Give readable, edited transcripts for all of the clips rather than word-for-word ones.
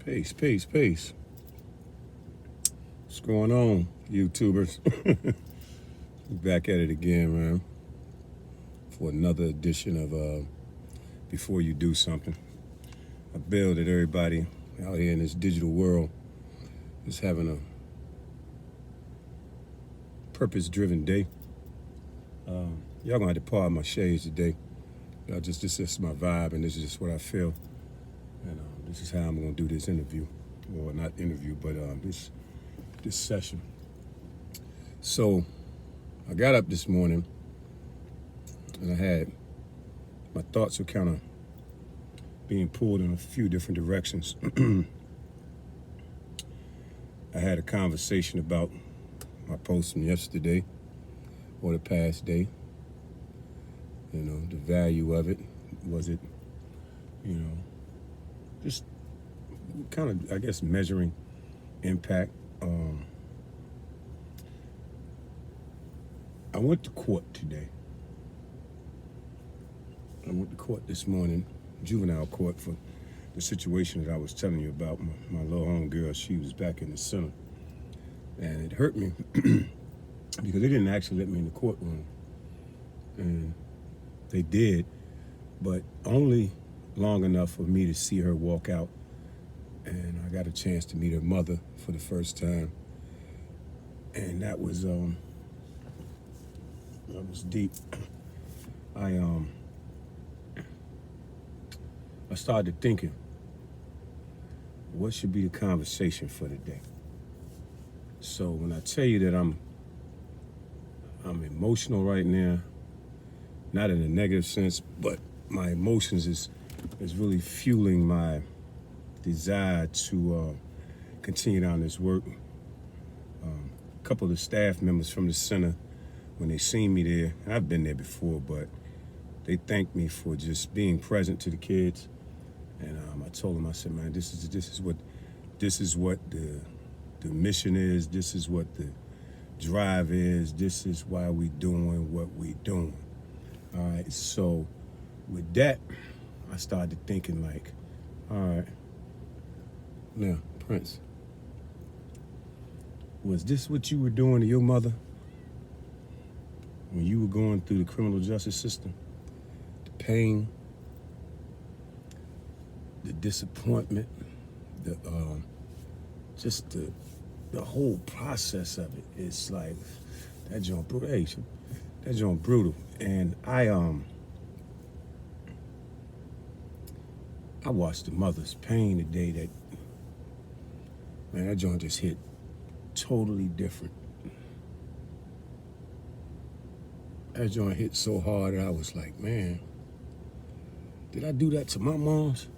Peace, peace, peace. What's going on, YouTubers? Back at it again, man, for another edition of Before You Do Something. I build that everybody out here in this digital world is having a purpose-driven day. Y'all gonna have to pardon my shades today. This is my vibe, and this is just what I feel. And this is how I'm gonna do this interview, or not interview, but this session. So I got up this morning, and my thoughts were kind of being pulled in a few different directions. I had a conversation about my post from yesterday or the past day. You know, the value of it. Was it, just kind of, I guess, measuring impact. I went to court today. I went to court this morning, juvenile court, for the situation that I was telling you about. My little homegirl, she was back in the center. And it hurt me because they didn't actually let me in the courtroom. And they did, but only long enough for me to see her walk out. And I got a chance to meet her mother for the first time. And that was deep. I started thinking, what should be the conversation for today? So when I tell you that I'm emotional right now, not in a negative sense, but my emotions is really fueling my desire to continue down this work. A couple of the staff members from the center, when they seen me there, and I've been there before, but they thanked me for just being present to the kids. And I told them, I said, man, this is what the mission is. This is what the drive is. This is why we doing what we doing. All right. So with that, I started thinking like, all right, now, Prince, was this what you were doing to your mother when you were going through the criminal justice system? The pain, the disappointment, just the whole process of it. It's like that joint brutal. And I watched the mother's pain today. That joint just hit totally different. That joint hit so hard that I was like, man, did I do that to my moms?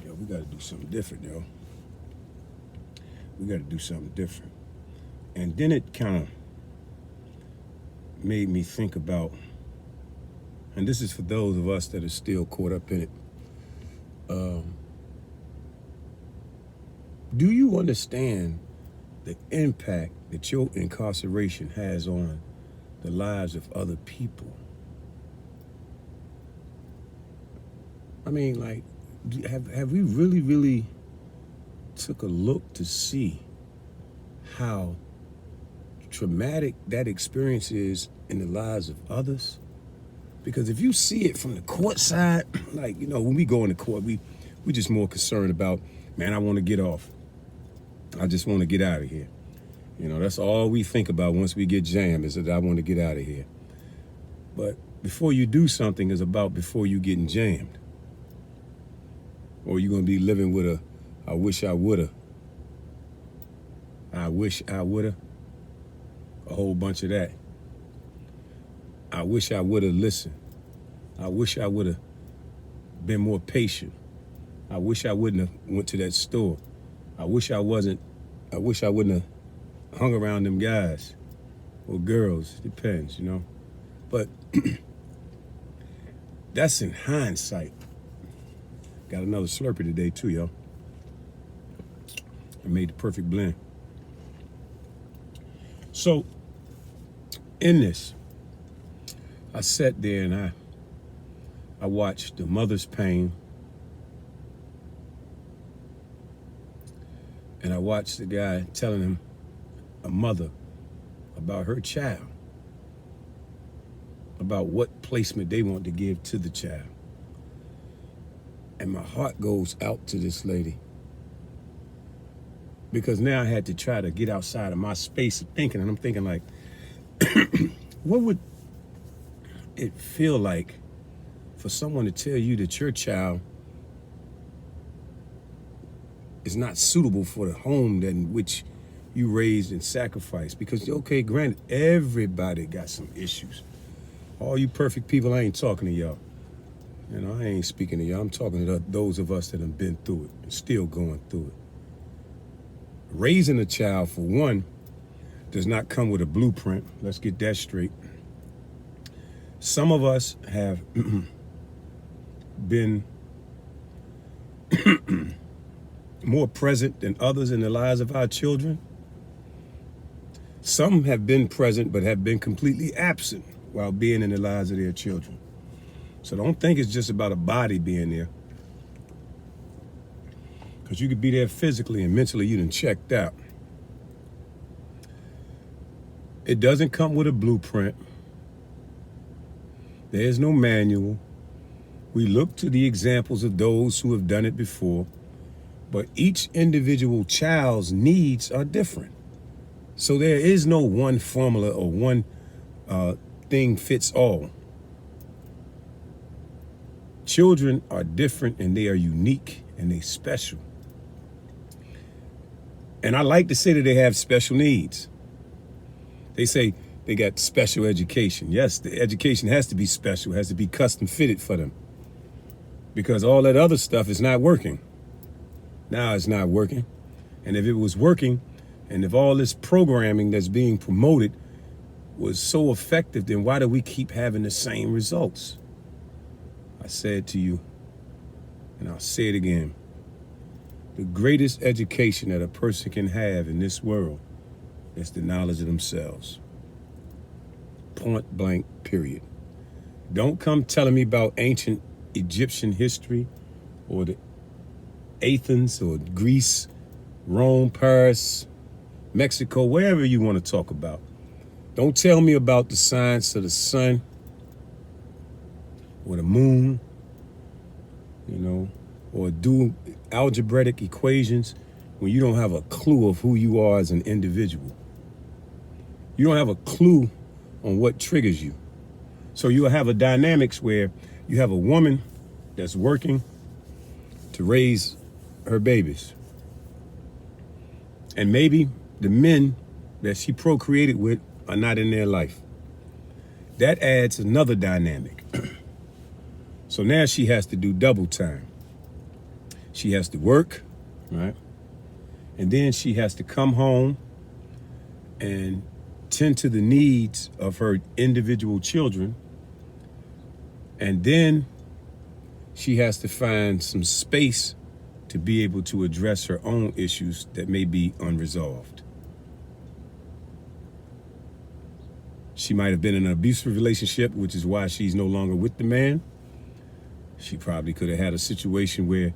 Yo, we gotta do something different, yo. We gotta do something different. And then it kind of made me think about, and this is for those of us that are still caught up in it. Do you understand the impact that your incarceration has on the lives of other people? I mean, like, have we really took a look to see how traumatic that experience is in the lives of others? Because if you see it from the court side, like, when we go into court, we just more concerned about, man, I want to get off. I just want to get out of here. That's all we think about once we get jammed, is that I want to get out of here. But before you do something is about before you getting jammed. Or you're going to be living with I wish I woulda. I wish I woulda. A whole bunch of that. I wish I woulda listened. I wish I woulda been more patient. I wish I wouldn't have went to that store. I wish I wouldn't have hung around them guys or girls, depends, But that's in hindsight. Got another Slurpee today too, yo. I made the perfect blend. So In this, I sat there and I watched the mother's pain, and I watched the guy telling him, a mother, about her child, about what placement they want to give to the child. And my heart goes out to this lady, because now I had to try to get outside of my space of thinking, and I'm thinking like, what would it feel like for someone to tell you that your child is not suitable for the home in which you raised and sacrificed? Because, okay, granted, everybody got some issues. All you perfect people, I ain't talking to y'all. You know, I ain't speaking to y'all. I'm talking to those of us that have been through it and still going through it. Raising a child, for one, does not come with a blueprint. Let's get that straight. Some of us have been more present than others in the lives of our children. Some have been present but have been completely absent while being in the lives of their children. So don't think it's just about a body being there, because you could be there physically and mentally you done checked out. It doesn't come with a blueprint. There's no manual. We look to the examples of those who have done it before, but each individual child's needs are different. So there is no one formula or one thing fits all. Children are different and they are unique and they special. And I like to say that they have special needs. They say they got special education. Yes, the education has to be special, has to be custom fitted for them, because all that other stuff is not working. Now it's not working. And if it was working, and if all this programming that's being promoted was so effective, then why do we keep having the same results? I said to you, and I'll say it again, the greatest education that a person can have in this world is the knowledge of themselves. Point blank, period. Don't come telling me about ancient Egyptian history or the Athens or Greece, Rome, Paris, Mexico, wherever you want to talk about. Don't tell me about the science of the sun or the moon, or do algebraic equations when you don't have a clue of who you are as an individual. You don't have a clue on what triggers you. So you'll have a dynamics where you have a woman that's working to raise her babies. And maybe the men that she procreated with are not in their life. That adds another dynamic. So now she has to do double time. She has to work, right? And then she has to come home and tend to the needs of her individual children. And then she has to find some space to be able to address her own issues that may be unresolved. She might have been in an abusive relationship, which is why she's no longer with the man. She probably could have had a situation where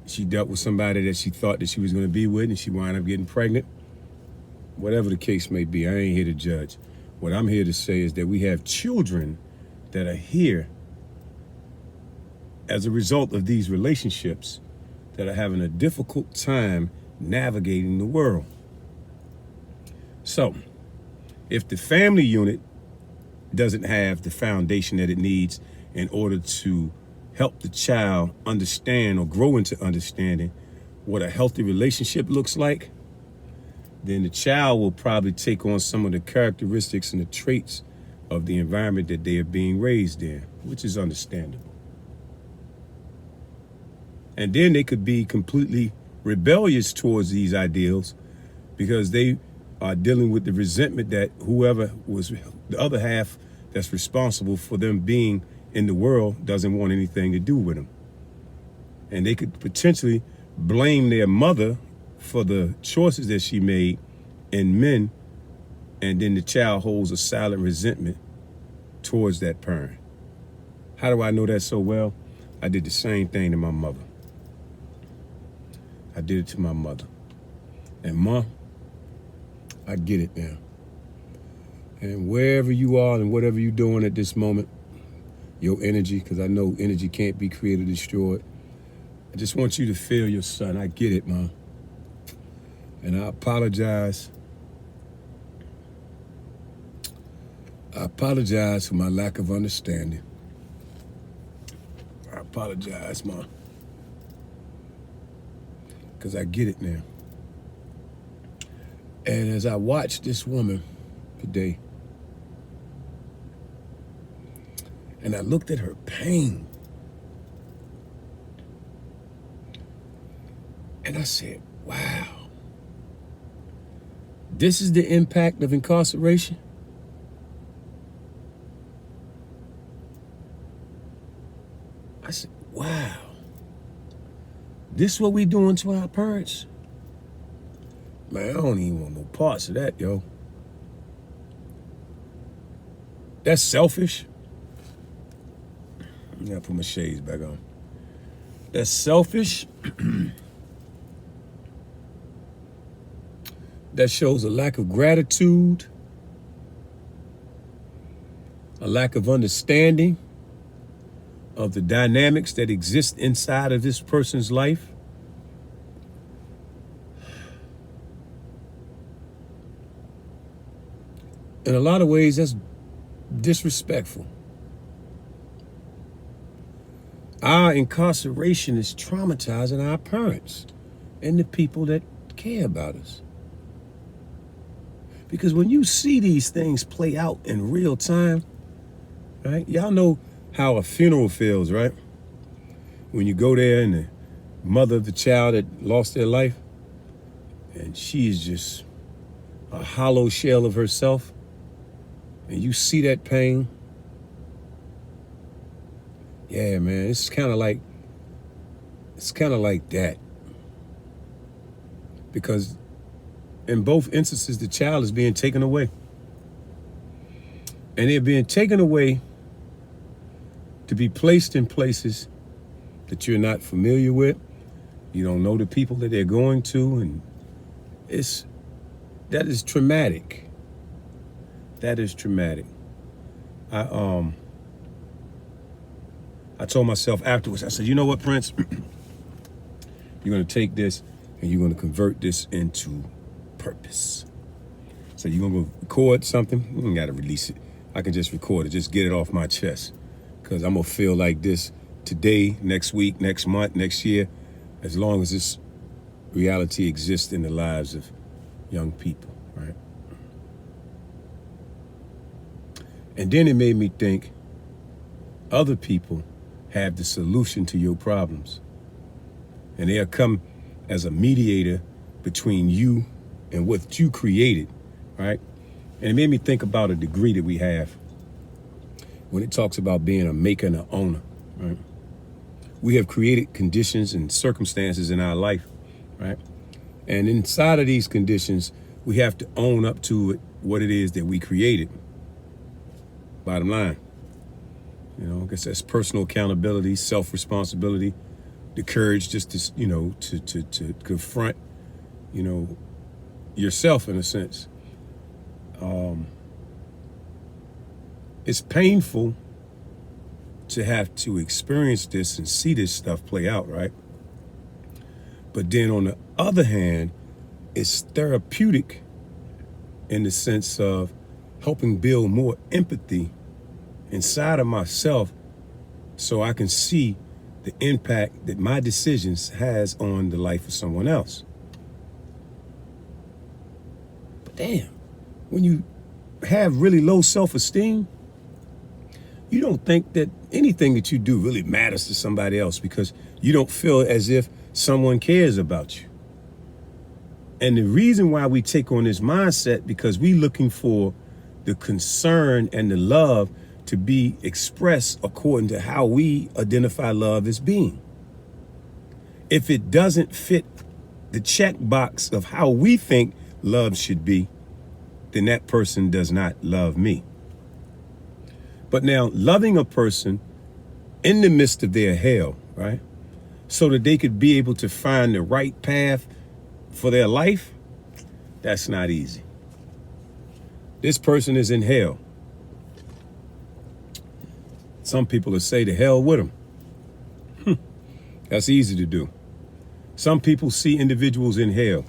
she dealt with somebody that she thought that she was going to be with, and she wound up getting pregnant. Whatever the case may be, I ain't here to judge. What I'm here to say is that we have children that are here as a result of these relationships that are having a difficult time navigating the world. So, if the family unit doesn't have the foundation that it needs in order to help the child understand or grow into understanding what a healthy relationship looks like, then the child will probably take on some of the characteristics and the traits of the environment that they are being raised in, which is understandable. And then they could be completely rebellious towards these ideals because they are dealing with the resentment that whoever was the other half that's responsible for them being in the world doesn't want anything to do with them. And they could potentially blame their mother for the choices that she made in men and then the child holds a silent resentment towards that parent. How do I know that so well? I did the same thing to my mother. I did it to my mother. And Ma, I get it now. And wherever you are and whatever you're doing at this moment, your energy, because I know energy can't be created or destroyed, I just want you to feel your son. I get it, Ma. And I apologize. I apologize for my lack of understanding. I apologize, Ma. Because I get it now. And as I watch this woman today, and I looked at her pain, and I said, wow, this is the impact of incarceration? I said, wow, this is what we doing to our parents? Man, I don't even want no parts of that, yo. That's selfish. I gotta put my shades back on. That's selfish. That shows a lack of gratitude, a lack of understanding of the dynamics that exist inside of this person's life. In a lot of ways, that's disrespectful. Our incarceration is traumatizing our parents and the people that care about us. Because when you see these things play out in real time, right? Y'all know how a funeral feels, right? When you go there and the mother of the child that lost their life, and she is just a hollow shell of herself, and you see that pain. Yeah, man, it's kind of like that. Because in both instances, the child is being taken away. And they're being taken away to be placed in places that you're not familiar with. You don't know the people that they're going to, and that is traumatic. That is traumatic. I told myself afterwards, I said, you know what, Prince? You're gonna take this and you're gonna convert this into purpose. So you're gonna go record something. You don't gotta release it. I can just record it, just get it off my chest. Cause I'm gonna feel like this today, next week, next month, next year, as long as this reality exists in the lives of young people, right? And then it made me think other people have the solution to your problems. And they'll come as a mediator between you and what you created, right? And it made me think about a degree that we have when it talks about being a maker and an owner, right? We have created conditions and circumstances in our life, right? And inside of these conditions, we have to own up to it, what it is that we created. Bottom line. You know, I guess that's personal accountability, self-responsibility, the courage just to, you know, to confront, you know, yourself in a sense. It's painful to have to experience this and see this stuff play out, right? But then on the other hand, it's therapeutic in the sense of helping build more empathy inside of myself so I can see the impact that my decisions has on the life of someone else. But damn, when you have really low self-esteem, you don't think that anything that you do really matters to somebody else because you don't feel as if someone cares about you. And the reason why we take on this mindset, because we're looking for the concern and the love to be expressed according to how we identify love as being. If it doesn't fit the checkbox of how we think love should be, then that person does not love me. But now, loving a person in the midst of their hell, right, so that they could be able to find the right path for their life, that's not easy. This person is in hell. Some people will say to hell with them. That's easy to do. Some people see individuals in hell.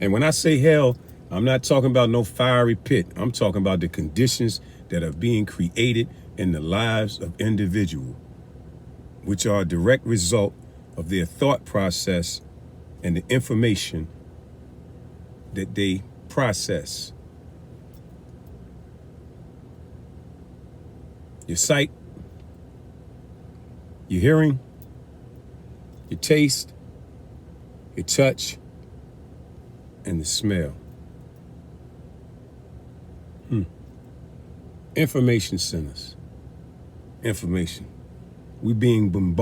And when I say hell, I'm not talking about no fiery pit. I'm talking about the conditions that are being created in the lives of individuals, which are a direct result of their thought process and the information that they process. Your sight, your hearing, your taste, your touch, and the smell. Information centers. Information. We're being bombarded